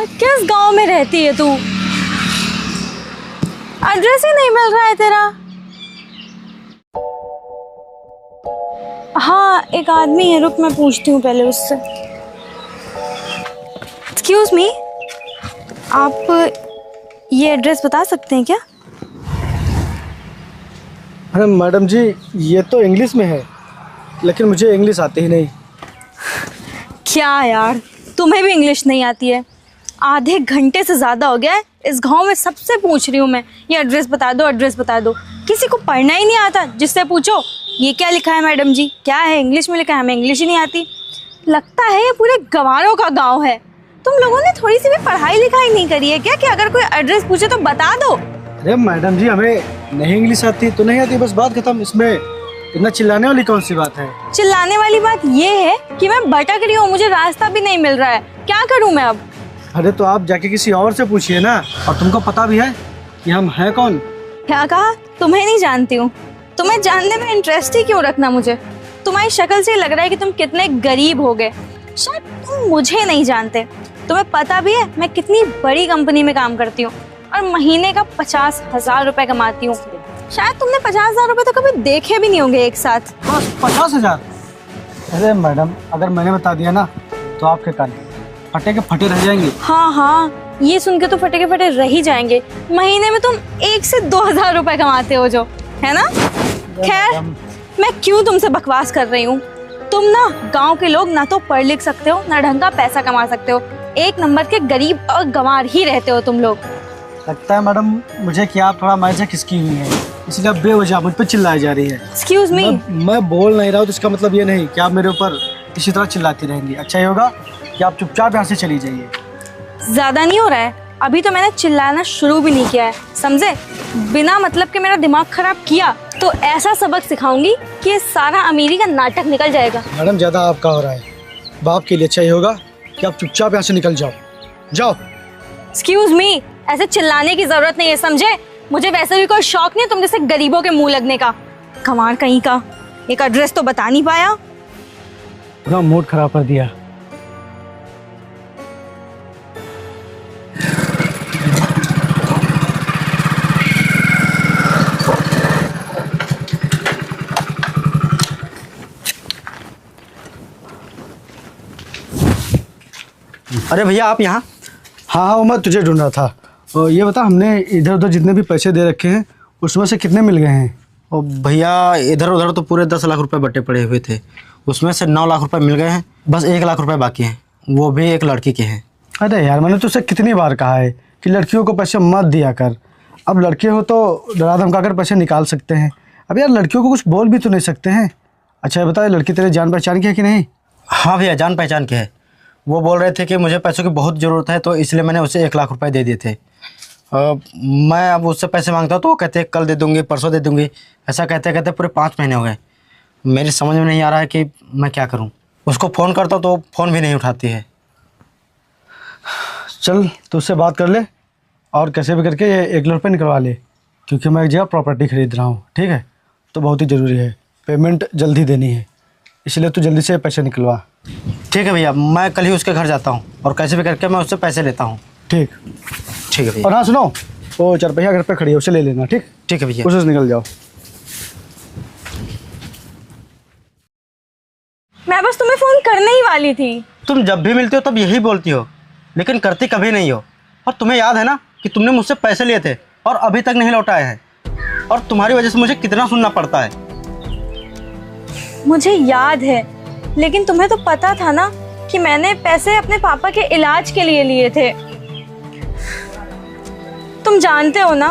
यार किस गांव में रहती है तू? एड्रेस ही नहीं मिल रहा है तेरा। हाँ एक आदमी है, रुक मैं पूछती हूँ पहले उससे। एक्सक्यूज मी, आप ये एड्रेस बता सकते हैं क्या? अरे मैडम जी ये तो इंग्लिश में है, लेकिन मुझे इंग्लिश आती ही नहीं। क्या यार तुम्हें भी इंग्लिश नहीं आती है? आधे घंटे से ज़्यादा हो गया है इस गांव में सबसे पूछ रही हूँ मैं, ये एड्रेस बता दो एड्रेस बता दो। किसी को पढ़ना ही नहीं आता, जिससे पूछो ये क्या लिखा है मैडम जी, क्या है इंग्लिश में लिखा है, हमें इंग्लिश ही नहीं आती। लगता है ये पूरे गंवारों का गाँव है। तुम लोगों ने थोड़ी सी भी पढ़ाई लिखाई नहीं करी है क्या कि अगर कोई एड्रेस पूछे तो बता दो? अरे मैडम जी हमें नहीं इंग्लिश आती तो नहीं आती, बस बात खत्म। इसमें इतना चिल्लाने वाली कौन सी बात है? चिल्लाने वाली बात ये है कि मैं भटक रही हूँ, मुझे रास्ता भी नहीं मिल रहा है, क्या करूँ मैं अब? अरे तो आप जाके किसी और से पूछिए ना। और तुमको पता भी है कि हम हैं कौन? क्या कहा? तुम्हें नहीं जानती हूँ। तुम्हें जानने में इंटरेस्ट ही क्यों रखना मुझे? तुम्हारी शक्ल से लग रहा है कि तुम कितने गरीब हो गए। शायद तुम मुझे नहीं जानते। तुम्हें पता भी है मैं कितनी बड़ी कंपनी में काम करती हूँ और महीने का 50,000 रुपए कमाती हूँ। शायद तुमने 50,000 रुपए तो कभी देखे भी नहीं होंगे एक साथ। 50,000? अरे मैडम अगर मैंने बता दिया ना तो आपके कान फटे के फटे रह जाएंगे। हाँ हाँ ये सुन के तो फटे के फटे रह ही जाएंगे। महीने में तुम 1 से 2,000 रुपए कमाते हो जो, है ना? खैर मैं क्यों तुमसे बकवास कर रही हूँ। तुम ना गांव के लोग ना तो पढ़ लिख सकते हो ना ढंग का पैसा कमा सकते हो, एक नंबर के गरीब और गंवार ही रहते हो तुम लोग। लगता है मैडम मुझे कि आप थोड़ा माइंड से खिसकी हुई है, इसलिए आप बेवजह मुझ पर चिल्लाई जा रही है। एक्सक्यूज मी, मैं बोल नहीं रहा हूँ तो इसका मतलब ये नहीं कि आप मेरे ऊपर इसी तरह चिल्लाती रहेंगी। अच्छा ही होगा कि आप चुपचाप यहाँ से चली जाइए। ज्यादा नहीं हो रहा है? अभी तो मैंने चिल्लाना शुरू भी नहीं किया है, समझे? बिना मतलब के मेरा दिमाग खराब किया तो ऐसा सबक सिखाऊंगी कि ये सारा अमीरी का नाटक निकल जाएगा। मैडम ज्यादा आपका हो रहा है, बाप के लिए अच्छा ही होगा कि आप चुपचाप यहाँ से निकल जाओ। जाओ। एक्सक्यूज मी, ऐसे चिल्लाने की जरूरत नहीं है, समझे? मुझे वैसे भी कोई शौक नहीं है तुम जैसे गरीबों के मुंह लगने का। कमाल कहीं का, एक एड्रेस तो बता नहीं पाया। पूरा मूड खराब कर दिया। अरे भैया आप यहाँ? हाँ हाँ मैं तुझे ढूंढ रहा था। और ये बता हमने इधर उधर जितने भी पैसे दे रखे हैं उसमें से कितने मिल गए हैं? और भैया इधर उधर तो पूरे 10 लाख रुपए बटे पड़े हुए थे, उसमें से 9 लाख रुपए मिल गए हैं, बस 1 लाख रुपए बाकी हैं, वो भी एक लड़की के हैं। अरे यार मैंने तुझसे कितनी बार कहा है कि लड़कियों को पैसे मत दिया कर। अब लड़के हो तो डरा धमका कर पैसे निकाल सकते हैं, अब यार लड़कियों को कुछ बोल भी तो नहीं सकते हैं। अच्छा ये बता लड़की तेरे जान पहचान की है कि नहीं? हाँ भैया जान पहचान के है। वो बोल रहे थे कि मुझे पैसों की बहुत ज़रूरत है तो इसलिए मैंने उसे 1 लाख रुपए दे दिए थे। मैं अब उससे पैसे मांगता हूँ तो वो कहते कल दे दूँगी परसों दे दूँगी, ऐसा कहते कहते पूरे 5 महीने हो गए। मेरी समझ में नहीं आ रहा है कि मैं क्या करूँ। उसको फ़ोन करता हूँ तो फ़ोन भी नहीं उठाती है। चल तो उससे बात कर ले और कैसे भी करके ये 1 लाख रुपये निकलवा ले, क्योंकि मैं एक जगह प्रॉपर्टी खरीद रहा हूँ, ठीक है? तो बहुत ही ज़रूरी है, पेमेंट जल्दी देनी है, इसलिए तू जल्दी से पैसे निकलवा। ठीक है भैया, मैं कल ही उसके घर जाता हूँ और कैसे भी करके मैं उससे पैसे लेता हूँ। ठीक ठीक है भैया। और हाँ सुनो, वो 4 पहिया घर पे खड़ी है, उसे ले लेना। ठीक ठीक है भैया। उसे निकल जाओ। मैं बस तुम्हें फोन करने ही वाली थी। तुम जब भी मिलती हो तब यही बोलती हो, लेकिन करती कभी नहीं हो। और तुम्हें याद है ना कि तुमने मुझसे पैसे लिए थे और अभी तक नहीं लौटाए हैं, और तुम्हारी वजह से मुझे कितना सुनना पड़ता है। मुझे याद है, लेकिन तुम्हें तो पता था ना कि मैंने पैसे अपने पापा के इलाज के लिए लिए थे। तुम जानते हो ना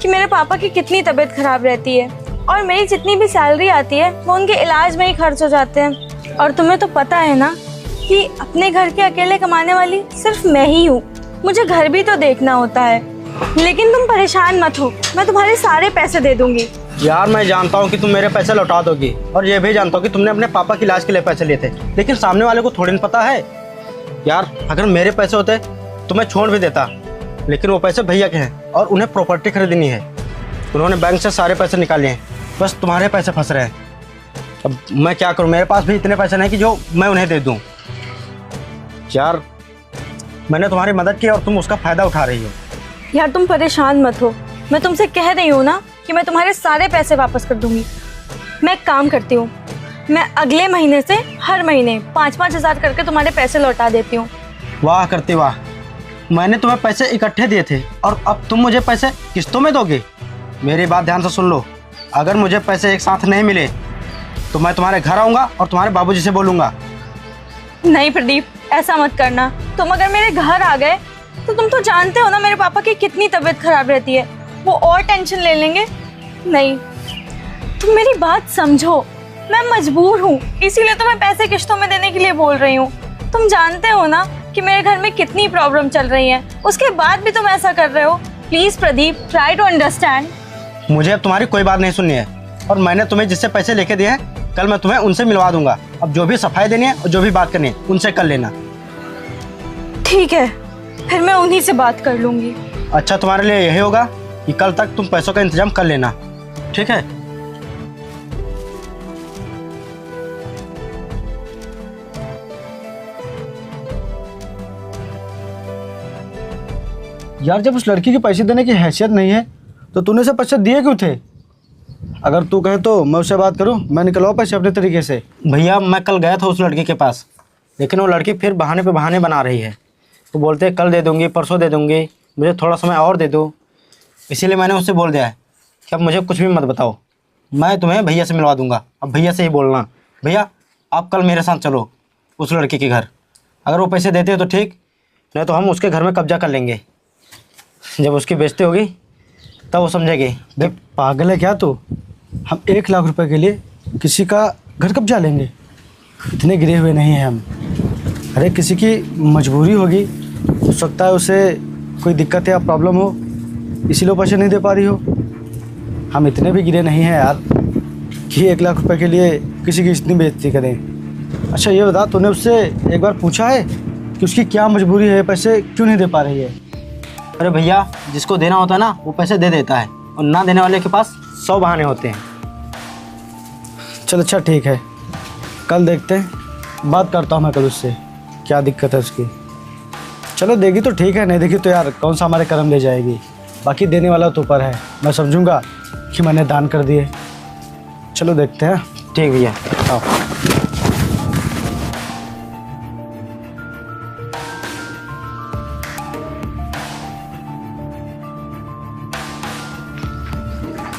कि मेरे पापा की कितनी तबीयत खराब रहती है और मेरी जितनी भी सैलरी आती है वो उनके इलाज में ही खर्च हो जाते हैं। और तुम्हें तो पता है ना कि अपने घर के अकेले कमाने वाली सिर्फ मैं ही हूँ, मुझे घर भी तो देखना होता है। लेकिन तुम परेशान मत हो, मैं तुम्हारे सारे पैसे दे दूंगी। यार मैं जानता हूँ कि तुम मेरे पैसे लौटा दोगी, और ये भी जानता हूँ कि तुमने अपने पापा के इलाज के लिए पैसे लिए थे, लेकिन सामने वाले को थोड़ी ना पता है। यार अगर मेरे पैसे होते तो मैं छोड़ भी देता, लेकिन वो पैसे भैया के हैं और उन्हें प्रॉपर्टी खरीदनी है। उन्होंने बैंक से सारे पैसे निकाले हैं, बस तुम्हारे पैसे फंस रहे हैं। अब मैं क्या करूँ, मेरे पास भी इतने पैसे नहीं कि जो मैं उन्हें दे दूँ। यार मैंने तुम्हारी मदद की और तुम उसका फ़ायदा उठा रही हो। यार तुम परेशान मत हो, मैं तुमसे कह रही हूँ ना कि मैं तुम्हारे सारे पैसे वापस कर दूंगी। मैं एक काम करती हूँ, मैं अगले महीने से हर महीने 5-5 हज़ार करके तुम्हारे पैसे लौटा देती हूँ। वाह करती वाह, मैंने तुम्हें पैसे इकट्ठे दिए थे और अब तुम मुझे पैसे किस्तों में दोगे। मेरी बात ध्यान से सुन लो, अगर मुझे पैसे एक साथ नहीं मिले तो मैं तुम्हारे घर आऊँगा और तुम्हारे बाबूजी से बोलूँगा। नहीं प्रदीप, ऐसा मत करना। तुम अगर मेरे घर आ गए तो तुम तो जानते हो ना मेरे पापा की कितनी तबीयत खराब रहती है, वो और टेंशन ले लेंगे। नहीं, तुम मेरी बात समझो, मैं मजबूर हूँ, इसीलिए तो मैं पैसे किश्तों में देने के लिए बोल रही हूँ। तुम जानते हो ना कि मेरे घर में कितनी प्रॉब्लम चल रही है, उसके बाद भी तुम ऐसा कर रहे हो। Please Pradeep, try to understand. मुझे अब तुम्हारी कोई बात नहीं सुननी है और मैंने तुम्हें जिससे पैसे लेके दिए हैं कल मैं तुम्हें उनसे मिलवा दूंगा। अब जो भी सफाई देनी है और जो भी बात करनी है उनसे कर लेना। ठीक है, फिर मैं उन्हीं से बात कर लूँगी। अच्छा, तुम्हारे लिए यही होगा कि कल तक तुम पैसों का इंतजाम कर लेना, ठीक है? यार जब उस लड़की के पैसे देने की हैसियत नहीं है तो तूने से पैसे दिए क्यों थे? अगर तू कहे तो मैं उससे बात करूं, मैं निकलवाऊं पैसे अपने तरीके से। भैया मैं कल गया था उस लड़की के पास, लेकिन वो लड़की फिर बहाने पे बहाने बना रही है। वो बोलते हैं कल दे दूंगी, परसों दे दूंगी, मुझे थोड़ा समय और दे दो। इसीलिए मैंने उससे बोल दिया है कि अब मुझे कुछ भी मत बताओ, मैं तुम्हें भैया से मिलवा दूंगा। अब भैया से ही बोलना, भैया आप कल मेरे साथ चलो उस लड़की के घर। अगर वो पैसे देते हैं तो ठीक, नहीं तो हम उसके घर में कब्जा कर लेंगे। जब उसकी बेइज्जती होगी तब वो समझेगी। देख पागल है क्या तू? हम 1 लाख रुपए के लिए किसी का घर कब्जा लेंगे? इतने गिरे हुए नहीं हैं हम। अरे किसी की मजबूरी होगी, हो सकता है उसे कोई दिक्कत या प्रॉब्लम हो, इसीलिए पैसे नहीं दे पा रही हो। हम इतने भी गिरे नहीं हैं यार कि 1 लाख रुपए के लिए किसी की इतनी बेइज्जती करें। अच्छा ये बता, तूने उससे एक बार पूछा है कि उसकी क्या मजबूरी है, पैसे क्यों नहीं दे पा रही है? अरे भैया, जिसको देना होता है ना वो पैसे दे देता है और ना देने वाले के पास 100 बहाने होते हैं। चल अच्छा ठीक है, कल देखते हैं, बात करता हूँ मैं कल उससे, क्या दिक्कत है उसकी। चलो देगी तो ठीक है, नहीं देखी तो यार कौन सा हमारे कर्म ले जाएगी। बाकी देने वाला तो ऊपर है, मैं समझूंगा कि मैंने दान कर दिए। चलो देखते हैं। ठीक भैया, आओ।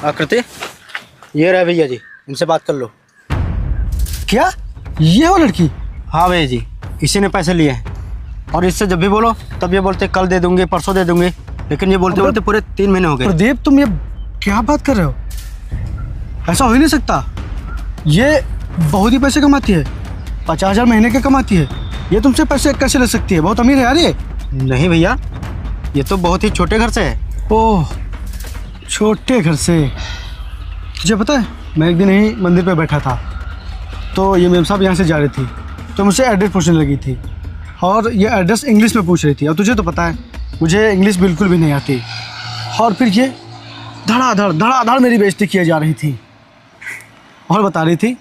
आकृति, ये रहे भैया जी, इनसे बात कर लो। क्या ये हो लड़की? हाँ भैया जी, इसी ने पैसे लिए हैं और इससे जब भी बोलो तब ये बोलते कल दे दूंगी, परसों दे दूंगी, लेकिन ये बोलते बोलते पूरे 3 महीने हो गए। प्रदीप तुम ये क्या बात कर रहे हो? ऐसा हो ही नहीं सकता। ये बहुत ही पैसे कमाती है, 50,000 महीने के कमाती है। ये तुमसे पैसे कैसे ले सकती है? बहुत अमीर है यार ये। नहीं भैया, ये तो बहुत ही छोटे घर से है। ओह, छोटे घर से। तुझे पता है मैं एक दिन यहीं मंदिर पे बैठा था तो ये मेम साहब यहाँ से जा रही थी तो मुझसे एड्रेस पूछने लगी थी और ये एड्रेस इंग्लिश में पूछ रही थी। और तुझे तो पता है मुझे इंग्लिश बिल्कुल भी नहीं आती। और फिर ये धड़ाधड़ मेरी बेइज्जती किए जा रही थी और बता रही थी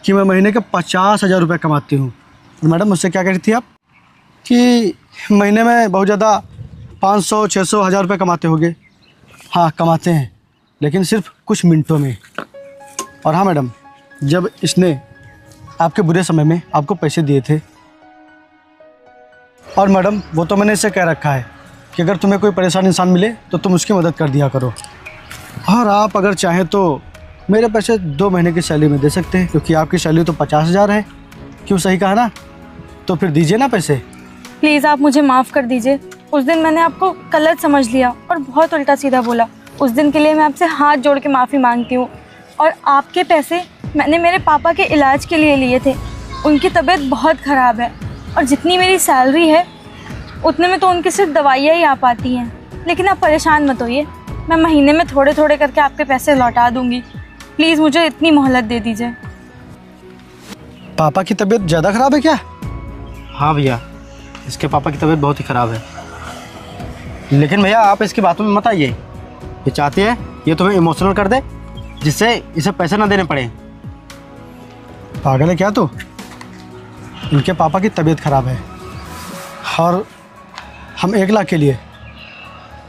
कि मैं महीने के 50,000 रुपये कमाती हूँ। और मैडम मुझसे क्या कह रही थी आप कि महीने में बहुत ज़्यादा 500, 600, 1000 रुपये कमाते होगे। हाँ कमाते हैं, लेकिन सिर्फ कुछ मिनटों में। और हाँ मैडम, जब इसने आपके बुरे समय में आपको पैसे दिए थे, और मैडम वो तो मैंने इससे कह रखा है कि अगर तुम्हें कोई परेशान इंसान मिले तो तुम उसकी मदद कर दिया करो। और आप अगर चाहें तो मेरे पैसे 2 महीने की सैलरी में दे सकते हैं, क्योंकि आपकी सैलरी तो 50,000 है। क्यों, सही कहा ना? तो फिर दीजिए ना पैसे। प्लीज़ आप मुझे माफ़ कर दीजिए। उस दिन मैंने आपको गलत समझ लिया और बहुत उल्टा सीधा बोला। उस दिन के लिए मैं आपसे हाथ जोड़ के माफ़ी मांगती हूँ। और आपके पैसे मैंने मेरे पापा के इलाज के लिए लिए थे। उनकी तबीयत बहुत ख़राब है और जितनी मेरी सैलरी है उतने में तो उनकी सिर्फ दवाइयाँ ही आ पाती हैं। लेकिन आप परेशान मत होइए, मैं महीने में थोड़े थोड़े करके आपके पैसे लौटा दूँगी। प्लीज़ मुझे इतनी मोहलत दे दीजिए। पापा की तबीयत ज़्यादा ख़राब है क्या? हाँ भैया, इसके पापा की तबीयत बहुत ही ख़राब है। लेकिन भैया आप इसकी बातों में मत आइए। ये चाहती है ये तुम्हें इमोशनल कर दे जिससे इसे पैसे ना देने पड़े। पागल है क्या तू? इनके पापा की तबीयत ख़राब है और हम 1 लाख के लिए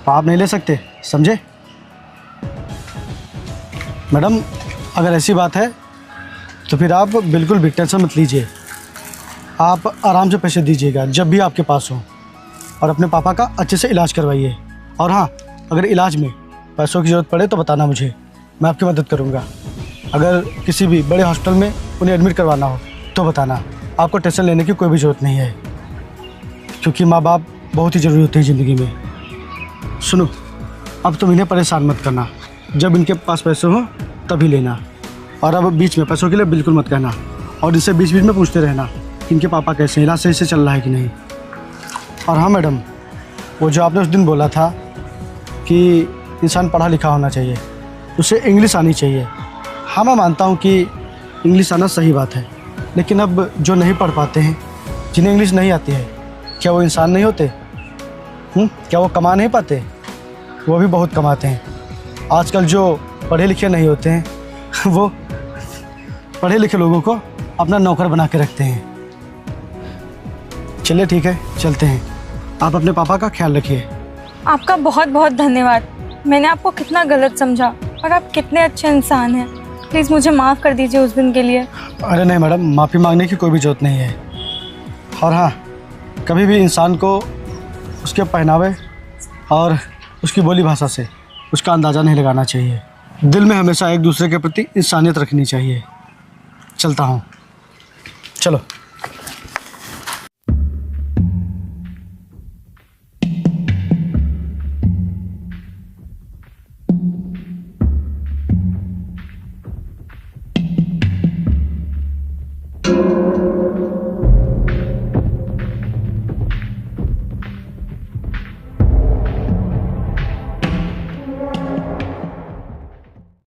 आप नहीं ले सकते, समझे? मैडम अगर ऐसी बात है तो फिर आप बिल्कुल भी टेंशन मत लीजिए। आप आराम से पैसे दीजिएगा जब भी आपके पास हो, और अपने पापा का अच्छे से इलाज करवाइए। और हाँ, अगर इलाज में पैसों की ज़रूरत पड़े तो बताना मुझे, मैं आपकी मदद करूँगा। अगर किसी भी बड़े हॉस्पिटल में उन्हें एडमिट करवाना हो तो बताना। आपको टेंशन लेने की कोई भी ज़रूरत नहीं है, क्योंकि माँ बाप बहुत ही ज़रूरी होते हैं ज़िंदगी में। सुनो, अब तुम इन्हें परेशान मत करना, जब इनके पास पैसे हो तभी लेना। और अब बीच में पैसों के लिए बिल्कुल मत कहना, और इनसे बीच बीच में पूछते रहना कि इनके पापा कैसे, इलाज सही से चल रहा है कि नहीं। और हाँ मैडम, वो जो आपने उस दिन बोला था कि इंसान पढ़ा लिखा होना चाहिए, उसे इंग्लिश आनी चाहिए। हाँ मैं मानता हूँ कि इंग्लिश आना सही बात है, लेकिन अब जो नहीं पढ़ पाते हैं, जिन्हें इंग्लिश नहीं आती है, क्या वो इंसान नहीं होते? क्या वो कमा नहीं पाते? वो भी बहुत कमाते हैं। आजकल जो पढ़े लिखे नहीं होते हैं वो पढ़े लिखे लोगों को अपना नौकर बना के रखते हैं। चलिए ठीक है, चलते हैं। आप अपने पापा का ख्याल रखिए। आपका बहुत बहुत धन्यवाद। मैंने आपको कितना गलत समझा, और आप कितने अच्छे इंसान हैं। प्लीज़ मुझे माफ़ कर दीजिए उस दिन के लिए। अरे नहीं मैडम, माफ़ी मांगने की कोई भी ज़रूरत नहीं है। और हाँ, कभी भी इंसान को उसके पहनावे और उसकी बोली भाषा से उसका अंदाज़ा नहीं लगाना चाहिए। दिल में हमेशा एक दूसरे के प्रति इंसानियत रखनी चाहिए। चलता हूँ, चलो।